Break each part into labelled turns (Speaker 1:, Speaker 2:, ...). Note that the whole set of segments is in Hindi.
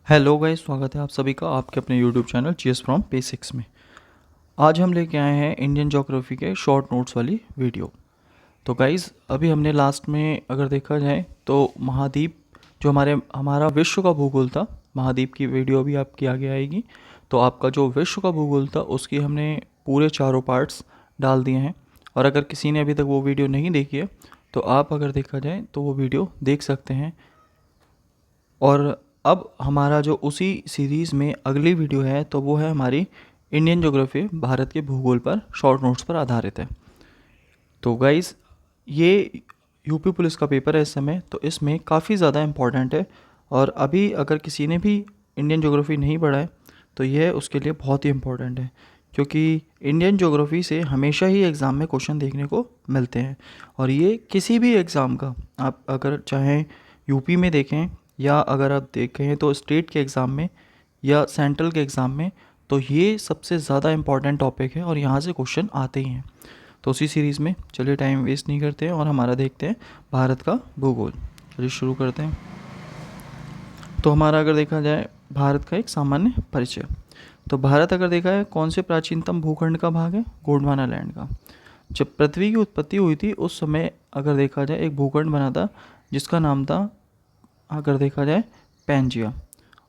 Speaker 1: हेलो गाइस, स्वागत है आप सभी का आपके अपने YouTube channel cheers from basics में। आज हम लेके आए हैं इंडियन ज्योग्राफी के शॉर्ट नोट्स वाली वीडियो। तो गाइस, अभी हमने लास्ट में अगर देखा जाए तो महाद्वीप जो हमारा विश्व का भूगोल था, महाद्वीप की वीडियो भी आपकी आगे आएगी। तो आपका जो विश्व का भूगोल था उसकी हमने पूरे चारों पार्ट्स डाल दिए हैं। और अगर किसी ने अभी तक वो वीडियो नहीं देखी है तो आप अगर देखा जाए तो वो वीडियो देख सकते हैं। और अब हमारा जो उसी सीरीज़ में अगली वीडियो है तो वो है हमारी इंडियन ज्योग्राफी, भारत के भूगोल पर शॉर्ट नोट्स पर आधारित है। तो गाइस, ये यूपी पुलिस का पेपर है इस समय, तो इसमें काफ़ी ज़्यादा इम्पॉर्टेंट है। और अभी अगर किसी ने भी इंडियन ज्योग्राफी नहीं पढ़ा है तो यह उसके लिए बहुत ही इम्पॉर्टेंट है, क्योंकि इंडियन ज्योग्राफी से हमेशा ही एग्ज़ाम में क्वेश्चन देखने को मिलते हैं। और ये किसी भी एग्ज़ाम का, आप अगर चाहें यूपी में देखें या अगर आप देखें तो स्टेट के एग्ज़ाम में या सेंट्रल के एग्ज़ाम में, तो ये सबसे ज़्यादा इम्पॉर्टेंट टॉपिक है और यहाँ से क्वेश्चन आते ही हैं। तो उसी सीरीज़ में चलिए टाइम वेस्ट नहीं करते हैं और हमारा देखते हैं भारत का भूगोल। चलिए शुरू करते हैं। तो हमारा अगर देखा जाए भारत का एक सामान्य परिचय, तो भारत अगर देखा है कौन से प्राचीनतम भूखंड का भाग है, गोंडवाना लैंड का। जब पृथ्वी की उत्पत्ति हुई थी उस समय अगर देखा जाए एक भूखंड बना था जिसका नाम था, अगर देखा जाए, पैंजिया।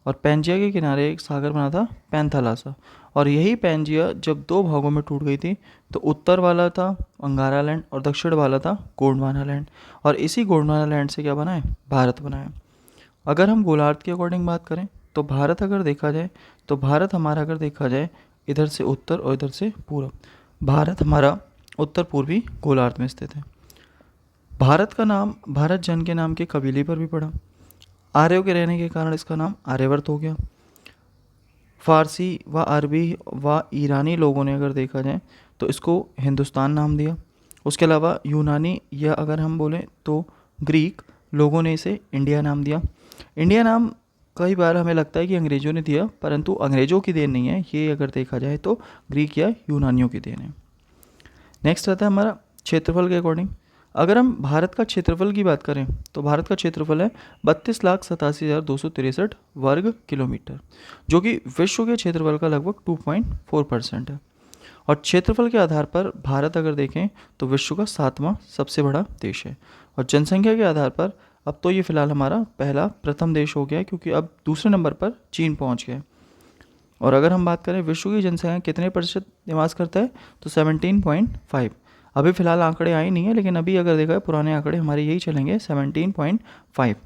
Speaker 1: और पैंजिया के किनारे एक सागर बना था, पैंथालासा। और यही पैंजिया जब दो भागों में टूट गई थी तो उत्तर वाला था अंगारा लैंड और दक्षिण वाला था गोंडवाना लैंड। और इसी गोंडवाना लैंड से क्या बना है, भारत बना है। अगर हम गोलार्ध के अकॉर्डिंग बात करें तो भारत अगर देखा जाए तो भारत हमारा अगर देखा जाए इधर से उत्तर और इधर से पूरब, भारत हमारा उत्तर पूर्वी गोलार्ध में स्थित है। भारत का नाम भारत जन के नाम के कबीले पर भी पड़ा। आर्यों के रहने के कारण इसका नाम आर्यवर्त हो गया। फारसी व अरबी व ईरानी लोगों ने अगर देखा जाए तो इसको हिंदुस्तान नाम दिया। उसके अलावा यूनानी या अगर हम बोलें तो ग्रीक लोगों ने इसे इंडिया नाम दिया। इंडिया नाम कई बार हमें लगता है कि अंग्रेज़ों ने दिया, परंतु अंग्रेज़ों की देन नहीं है ये, अगर देखा जाए तो ग्रीक या यूनानियों की देन है। नेक्स्ट आता है हमारा क्षेत्रफल के अकॉर्डिंग। अगर हम भारत का क्षेत्रफल की बात करें तो भारत का क्षेत्रफल है 32,87,263 वर्ग किलोमीटर, जो कि विश्व के क्षेत्रफल का लगभग 2.4% है। और क्षेत्रफल के आधार पर भारत अगर देखें तो विश्व का 7वां सबसे बड़ा देश है। और जनसंख्या के आधार पर अब तो ये फिलहाल हमारा प्रथम देश हो गया है, क्योंकि अब दूसरे नंबर पर चीन पहुंच गया है। और अगर हम बात करें विश्व की जनसंख्या कितने प्रतिशत निवास करता है तो 17.5। अभी फ़िलहाल आंकड़े आए नहीं है, लेकिन अभी अगर देखा है पुराने आंकड़े हमारे यही चलेंगे 17.5।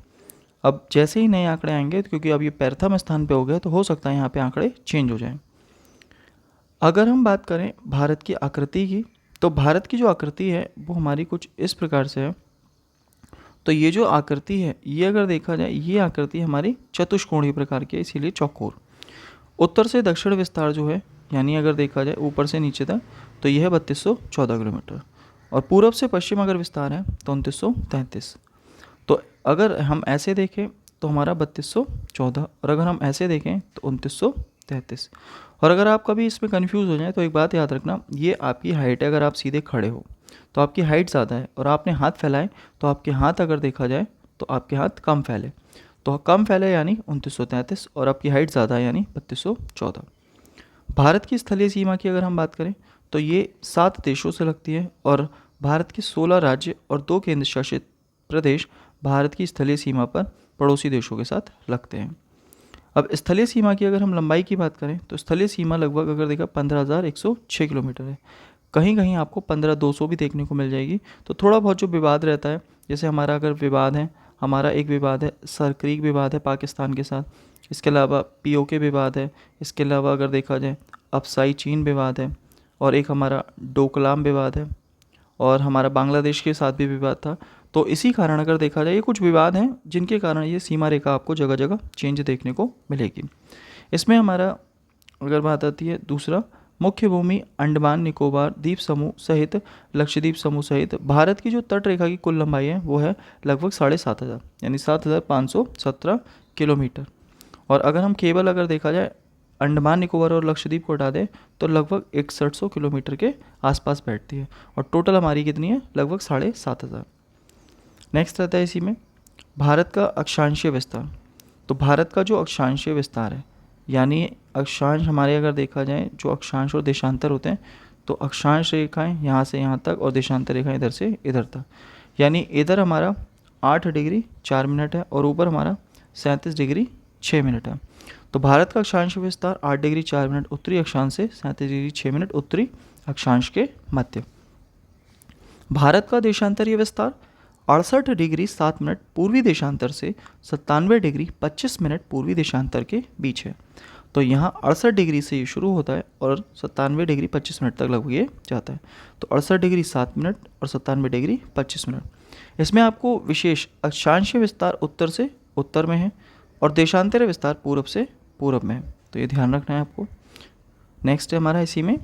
Speaker 1: अब जैसे ही नए आंकड़े आएंगे, क्योंकि अब ये प्रथम स्थान पे हो गया, तो हो सकता है यहाँ पे आंकड़े चेंज हो जाएं। अगर हम बात करें भारत की आकृति की, तो भारत की जो आकृति है वो हमारी कुछ इस प्रकार से है। तो ये जो आकृति है ये अगर देखा जाए, ये आकृति हमारी चतुष्कोणीय प्रकार की है, इसीलिए चौकोर। उत्तर से दक्षिण विस्तार जो है, यानी अगर देखा जाए ऊपर से नीचे तक, तो यह है 3214 किलोमीटर। और पूरब से पश्चिम अगर विस्तार है तो 2933। तो अगर हम ऐसे देखें तो हमारा 3214, और अगर हम ऐसे देखें तो 2933। और अगर आप कभी इसमें कंफ्यूज हो जाए तो एक बात याद रखना, ये आपकी हाइट है। अगर आप सीधे खड़े हो तो आपकी हाइट ज़्यादा है, और आपने हाथ फैलाए तो आपके हाथ अगर देखा जाए तो आपके हाथ कम फैले, तो कम फैले यानी 2933, और आपकी हाइट ज़्यादा है यानी 3214। भारत की स्थलीय सीमा की अगर हम बात करें तो ये 7 देशों से लगती है, और भारत के 16 राज्य और 2 केंद्र शासित प्रदेश भारत की स्थलीय सीमा पर पड़ोसी देशों के साथ लगते हैं। अब स्थलीय सीमा की अगर हम लंबाई की बात करें तो स्थलीय सीमा लगभग अगर देखा 15,106 किलोमीटर है। कहीं कहीं आपको 15,200 भी देखने को मिल जाएगी। तो थोड़ा बहुत जो विवाद रहता है, जैसे हमारा अगर विवाद है, हमारा एक विवाद है सरक्रीक विवाद है पाकिस्तान के साथ, इसके अलावा पीओके विवाद है, इसके अलावा अगर देखा जाए अफसाई चीन विवाद है, और एक हमारा डोकलाम विवाद है, और हमारा बांग्लादेश के साथ भी विवाद था। तो इसी कारण अगर देखा जाए ये कुछ विवाद हैं जिनके कारण ये सीमा रेखा आपको जगह जगह चेंज देखने को मिलेगी। इसमें हमारा अगर बात आती है दूसरा, मुख्य भूमि अंडमान निकोबार द्वीप समूह सहित लक्षद्वीप समूह सहित भारत की जो तट रेखा की कुल लंबाई है वो है लगभग 7,500, यानी 7,517 किलोमीटर। और अगर हम केवल अगर देखा जाए अंडमान निकोबार और लक्षद्वीप को हटा दें तो लगभग 6100 किलोमीटर के आसपास बैठती है, और टोटल हमारी कितनी है, लगभग 7,500। नेक्स्ट रहता है इसी में भारत का अक्षांशीय विस्तार। तो भारत का जो अक्षांशीय विस्तार है, यानी अक्षांश हमारे अगर देखा जाए जो अक्षांश और देशांतर होते हैं, तो अक्षांश रेखाएं यहाँ से यहाँ तक और देशांतर रेखाएं इधर से इधर तक, यानी इधर हमारा 8 डिग्री 4 मिनट है और ऊपर हमारा 37 डिग्री 6 मिनट है। तो भारत का अक्षांश विस्तार 8 डिग्री 4 मिनट उत्तरी अक्षांश से 37 डिग्री 6 मिनट उत्तरी अक्षांश के मध्य। भारत का देशांतरीय विस्तार 68 डिग्री 7 मिनट पूर्वी देशांतर से 97 डिग्री 25 मिनट पूर्वी देशांतर के बीच है। तो यहाँ 68 डिग्री से ये शुरू होता है और 97 डिग्री 25 मिनट तक लगभग ये जाता है। तो 68 डिग्री 7 मिनट और 97 डिग्री 25 मिनट। इसमें आपको विशेष अक्षांशीय विस्तार उत्तर से उत्तर में है और देशांतरीय विस्तार पूर्व से पूर्व में है, तो ये ध्यान रखना है आपको। नेक्स्ट है हमारा इसी में,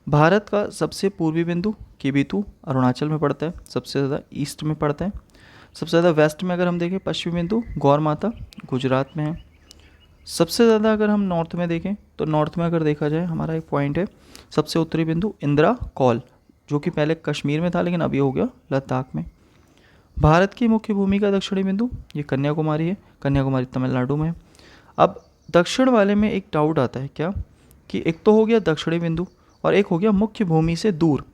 Speaker 1: भारत का सबसे पूर्वी बिंदु किबिथु अरुणाचल में पड़ता है, सबसे ज़्यादा ईस्ट में पड़ता है। सबसे ज़्यादा वेस्ट में अगर हम देखें पश्चिमी बिंदु गौर माता गुजरात में है। सबसे ज़्यादा अगर हम नॉर्थ में देखें तो नॉर्थ में अगर देखा जाए हमारा एक पॉइंट है सबसे उत्तरी बिंदु इंदिरा कॉल, जो कि पहले कश्मीर में था लेकिन अभी हो गया लद्दाख में। भारत की मुख्य भूमि का दक्षिणी बिंदु ये कन्याकुमारी है, कन्याकुमारी तमिलनाडु में है। अब दक्षिण वाले में एक डाउट आता है क्या, कि एक तो हो गया दक्षिणी बिंदु और एक हो गया मुख्य भूमि से दूर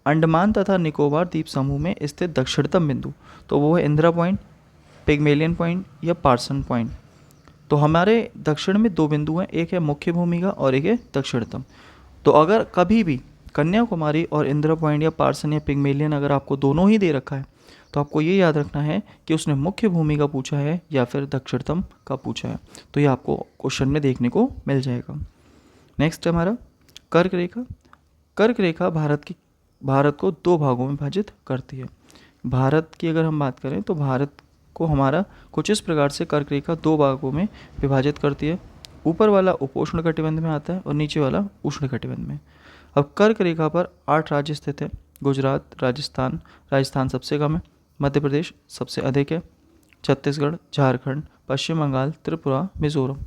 Speaker 1: अंडमान तथा निकोबार द्वीप समूह में स्थित दक्षिणतम बिंदु, तो वो है इंदिरा पॉइंट, पिग्मेलियन पॉइंट या पार्सन पॉइंट। तो हमारे दक्षिण में दो बिंदु हैं, एक है मुख्य भूमि का और एक है दक्षिणतम। तो अगर कभी भी कन्याकुमारी और इंदिरा पॉइंट या पार्सन या पिग्मेलियन अगर आपको दोनों ही दे रखा है तो आपको ये याद रखना है कि उसने मुख्य भूमि का पूछा है या फिर दक्षिणतम का पूछा है, तो ये आपको क्वेश्चन में देखने को मिल जाएगा। नेक्स्ट है हमारा कर्क रेखा। कर्क रेखा भारत को दो भागों में विभाजित करती है। भारत की अगर हम बात करें तो भारत को हमारा कुछ इस प्रकार से कर्क रेखा दो भागों में विभाजित करती है। ऊपर वाला उपोष्ण कटिबंध में आता है और नीचे वाला उष्ण कटिबंध में। अब कर्क रेखा पर 8 राज्य स्थित है। गुजरात, राजस्थान सबसे कम है, मध्य प्रदेश सबसे अधिक है, छत्तीसगढ़, झारखंड, पश्चिम बंगाल, त्रिपुरा, मिजोरम।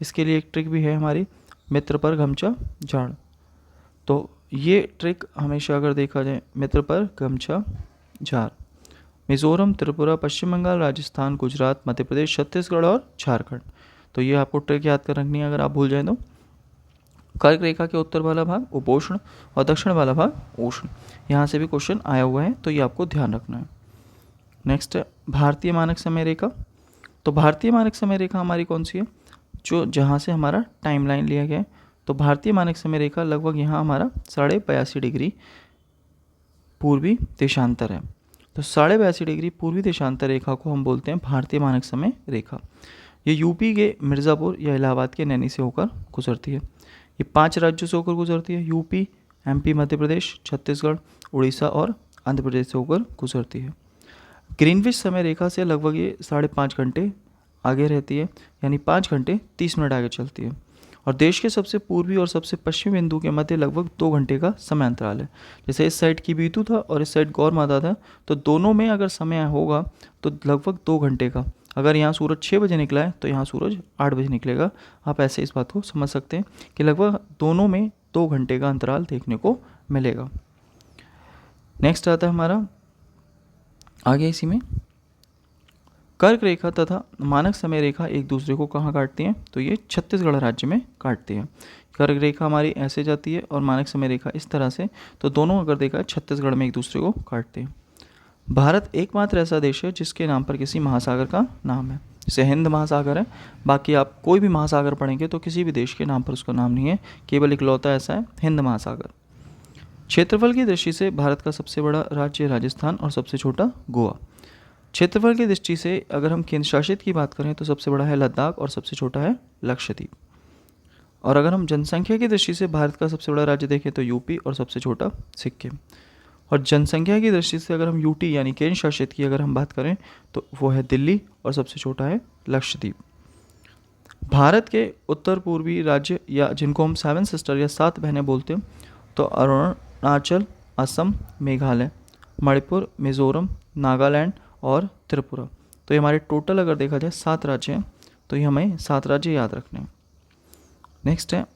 Speaker 1: इसके लिए एक ट्रिक भी है हमारी, मित्र पर गमछा झाड़। तो ये ट्रिक हमेशा अगर देखा जाए, मित्र पर गमछा झाड़, मिजोरम, त्रिपुरा, पश्चिम बंगाल, राजस्थान, गुजरात, मध्य प्रदेश, छत्तीसगढ़ और झारखंड। तो ये आपको ट्रिक याद कर रखनी है अगर आप भूल जाए तो। कर्क रेखा के उत्तर वाला भाग उपोष्ण और दक्षिण वाला भाग उष्ण, यहाँ से भी क्वेश्चन आया हुआ है तो ये आपको ध्यान रखना है। नेक्स्ट है भारतीय मानक समय रेखा। तो भारतीय मानक समय रेखा हमारी कौन सी है, जो जहाँ से हमारा टाइमलाइन लिया गया है। तो भारतीय मानक समय रेखा लगभग यहाँ हमारा 82.5 डिग्री पूर्वी देशांतर है। तो 82.5 डिग्री पूर्वी देशांतर रेखा को हम बोलते हैं भारतीय मानक समय रेखा। ये यूपी के मिर्ज़ापुर या इलाहाबाद के नैनी से होकर गुजरती है। ये 5 राज्यों से होकर गुजरती है, यूपी, एमपी, मध्य प्रदेश, छत्तीसगढ़, उड़ीसा और आंध्र प्रदेश से होकर गुजरती है। ग्रीनविच समय रेखा से लगभग ये 5.5 घंटे आगे रहती है, यानी 5 घंटे 30 मिनट आगे चलती है। और देश के सबसे पूर्वी और सबसे पश्चिमी बिंदु के मध्य लगभग 2 घंटे का समय अंतराल है। जैसे इस साइड किबिथु था और इस साइड गौर माता था, तो दोनों में अगर समय होगा तो लगभग 2 घंटे का। अगर यहाँ सूरज 6 बजे निकला है तो यहाँ सूरज 8 बजे निकलेगा। आप ऐसे इस बात को समझ सकते हैं कि लगभग दोनों में 2 घंटे का अंतराल देखने को मिलेगा। नेक्स्ट आता है हमारा आगे इसी में, कर्क रेखा तथा मानक समय रेखा एक दूसरे को कहाँ काटती हैं, तो ये छत्तीसगढ़ राज्य में काटती है। कर्क रेखा हमारी ऐसे जाती है और मानक समय रेखा इस तरह से, तो दोनों अगर देखा छत्तीसगढ़ में एक दूसरे को काटते हैं। भारत एकमात्र ऐसा देश है जिसके नाम पर किसी महासागर का नाम है। जैसे हिंद महासागर है, बाकी आप कोई भी महासागर पढ़ेंगे तो किसी भी देश के नाम पर उसका नाम नहीं है, केवल इकलौता ऐसा है हिंद महासागर। क्षेत्रफल की दृष्टि से भारत का सबसे बड़ा राज्य राजस्थान और सबसे छोटा गोवा। क्षेत्रफल की दृष्टि से अगर हम केंद्र शासित की बात करें तो सबसे बड़ा है लद्दाख और सबसे छोटा है लक्षद्वीप। और अगर हम जनसंख्या की दृष्टि से भारत का सबसे बड़ा राज्य देखें तो यूपी और सबसे छोटा सिक्किम। और जनसंख्या की दृष्टि से अगर हम यूटी यानी केंद्र शासित की अगर हम बात करें तो वो है दिल्ली और सबसे छोटा है लक्षद्वीप। भारत के उत्तर पूर्वी राज्य या जिनको हम 7 सिस्टर या 7 बहनें बोलते हैं, तो अरुणाचल, असम, मेघालय, मणिपुर, मिजोरम, नागालैंड और त्रिपुरा। तो ये हमारे टोटल अगर देखा जाए 7 राज्य हैं, तो ये हमें 7 राज्य याद रखने हैं। नेक्स्ट है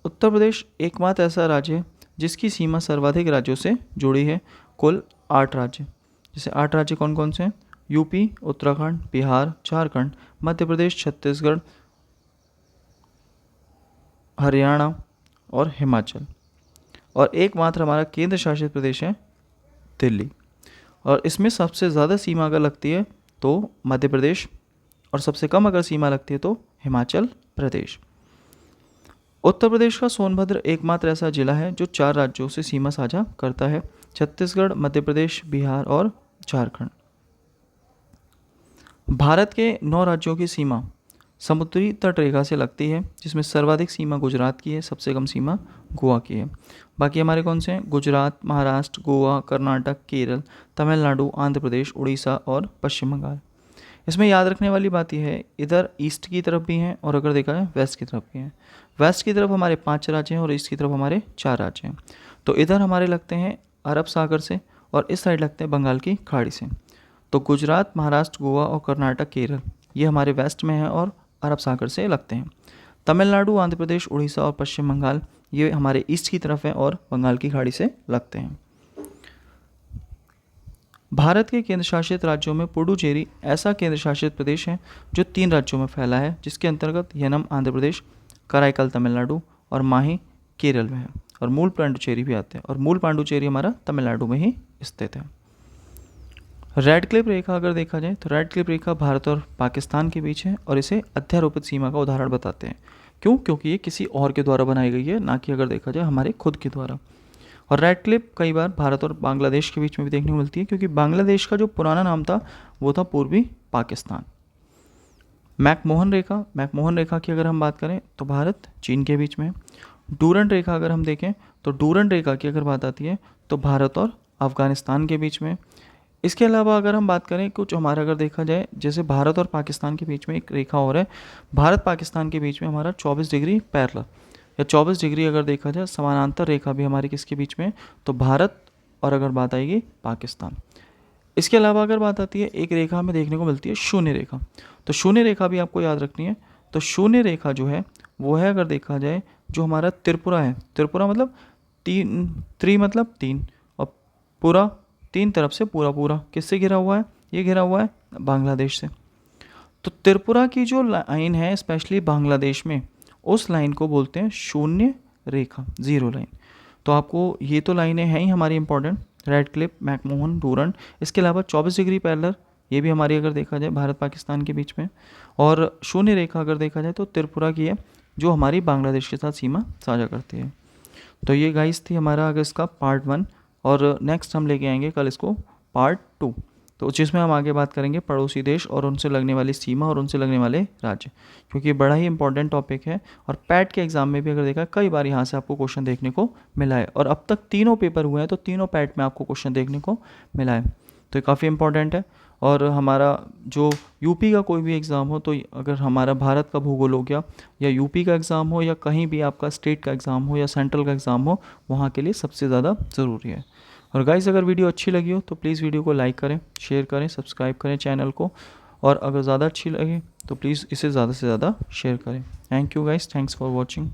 Speaker 1: उत्तर प्रदेश एकमात्र ऐसा राज्य है जिसकी सीमा सर्वाधिक राज्यों से जुड़ी है, कुल 8 राज्य। जैसे 8 राज्य कौन कौन से हैं, यूपी, उत्तराखंड, बिहार, झारखंड, मध्य प्रदेश, छत्तीसगढ़, हरियाणा और हिमाचल। और एकमात्र हमारा केंद्र शासित प्रदेश है दिल्ली। और इसमें सबसे ज़्यादा सीमा अगर लगती है तो मध्य प्रदेश, और सबसे कम अगर सीमा लगती है तो हिमाचल प्रदेश। उत्तर प्रदेश का सोनभद्र एकमात्र ऐसा जिला है जो 4 राज्यों से सीमा साझा करता है, छत्तीसगढ़, मध्य प्रदेश, बिहार और झारखंड। भारत के 9 राज्यों की सीमा समुद्री तट रेखा से लगती है, जिसमें सर्वाधिक सीमा गुजरात की है, सबसे कम सीमा गोवा की है। बाकी हमारे कौन से हैं? गुजरात, महाराष्ट्र, गोवा, कर्नाटक, केरल, तमिलनाडु, आंध्र प्रदेश, उड़ीसा और पश्चिम बंगाल। इसमें याद रखने वाली बात यह है, इधर ईस्ट की तरफ भी हैं और अगर देखा जाए वेस्ट की तरफ भी हैं। वेस्ट की तरफ हमारे 5 राज्य हैं और ईस्ट की तरफ हमारे 4 राज्य हैं। तो इधर हमारे लगते हैं अरब सागर से और इस साइड लगते हैं बंगाल की खाड़ी से। तो गुजरात, महाराष्ट्र, गोवा और कर्नाटक, केरल ये हमारे वेस्ट में हैं और अरब सागर से लगते हैं। तमिलनाडु, आंध्र प्रदेश, उड़ीसा और पश्चिम बंगाल ये हमारे ईस्ट की तरफ हैं और बंगाल की खाड़ी से लगते हैं। भारत के केंद्र शासित राज्यों में पुडुचेरी ऐसा केंद्र शासित प्रदेश है जो 3 राज्यों में फैला है, जिसके अंतर्गत यनम आंध्र प्रदेश, कराईकल तमिलनाडु और माही केरल में है। और मूल पांडुचेरी भी आते हैं और मूल पांडुचेरी हमारा तमिलनाडु में ही स्थित है। रेड क्लिप रेखा अगर देखा जाए तो रेड क्लिप रेखा भारत और पाकिस्तान के बीच है और इसे अध्यारोपित सीमा का उदाहरण बताते हैं। क्यों? क्योंकि ये किसी और के द्वारा बनाई गई है, ना कि अगर देखा जाए हमारे खुद के द्वारा। और रेड क्लिप कई बार भारत और बांग्लादेश के बीच में भी देखने को मिलती है, क्योंकि बांग्लादेश का जो पुराना नाम था वो था पूर्वी पाकिस्तान। मैकमोहन रेखा की अगर हम बात करें तो भारत चीन के बीच में। डूरंड रेखा अगर हम देखें तो डूरंड रेखा की अगर बात आती है तो भारत और अफगानिस्तान के बीच में। इसके अलावा अगर हम बात करें कुछ हमारा अगर देखा जाए, जैसे भारत और पाकिस्तान के बीच में एक रेखा और है, भारत पाकिस्तान के बीच में हमारा 24 डिग्री पैरेलल या 24 डिग्री अगर देखा जाए समानांतर रेखा भी हमारी किसके बीच में, तो भारत और अगर बात आएगी पाकिस्तान। इसके अलावा अगर बात आती है एक रेखा हमें देखने को मिलती है शून्य रेखा। तो शून्य रेखा भी आपको याद रखनी है। तो शून्य रेखा जो है वो है अगर देखा जाए जो हमारा त्रिपुरा है। त्रिपुरा मतलब त्रि मतलब 3 और पूरा 3 तरफ से पूरा किससे घिरा हुआ है? ये घिरा हुआ है बांग्लादेश से। तो त्रिपुरा की जो लाइन है स्पेशली बांग्लादेश में, उस लाइन को बोलते हैं शून्य रेखा, 0 लाइन। तो आपको ये तो लाइनें हैं ही हमारी important, red clip, McMahon, Durand. इसके अलावा 24 डिग्री पैरेलल ये भी हमारी अगर देखा जाए भारत पाकिस्तान के बीच में। और शून्य रेखा अगर देखा जाए तो त्रिपुरा की है जो हमारी बांग्लादेश के साथ सीमा साझा करती है। तो ये गाइस थी हमारा अगर इसका पार्ट 1 और नेक्स्ट हम लेके आएंगे कल इसको पार्ट 2, तो जिसमें हम आगे बात करेंगे पड़ोसी देश और उनसे लगने वाली सीमा और उनसे लगने वाले राज्य, क्योंकि बड़ा ही इंपॉर्टेंट टॉपिक है। और पैट के एग्जाम में भी अगर देखा कई बार यहाँ से आपको क्वेश्चन देखने को मिला है और अब तक 3 पेपर हुए हैं तो तीनों पैट में आपको क्वेश्चन देखने को मिला है। तो ये काफ़ी इंपॉर्टेंट है। और हमारा जो यूपी का कोई भी एग्ज़ाम हो, तो अगर हमारा भारत का भूगोल हो गया या यूपी का एग्ज़ाम हो या कहीं भी आपका स्टेट का एग्ज़ाम हो या सेंट्रल का एग्ज़ाम हो, वहाँ के लिए सबसे ज़्यादा ज़रूरी है। और गाइस अगर वीडियो अच्छी लगी हो तो प्लीज़ वीडियो को लाइक करें, शेयर करें, सब्सक्राइब करें चैनल को। और अगर ज़्यादा अच्छी लगे तो प्लीज़ इसे ज़्यादा से ज़्यादा शेयर करें। Thank you guys, thanks for watching.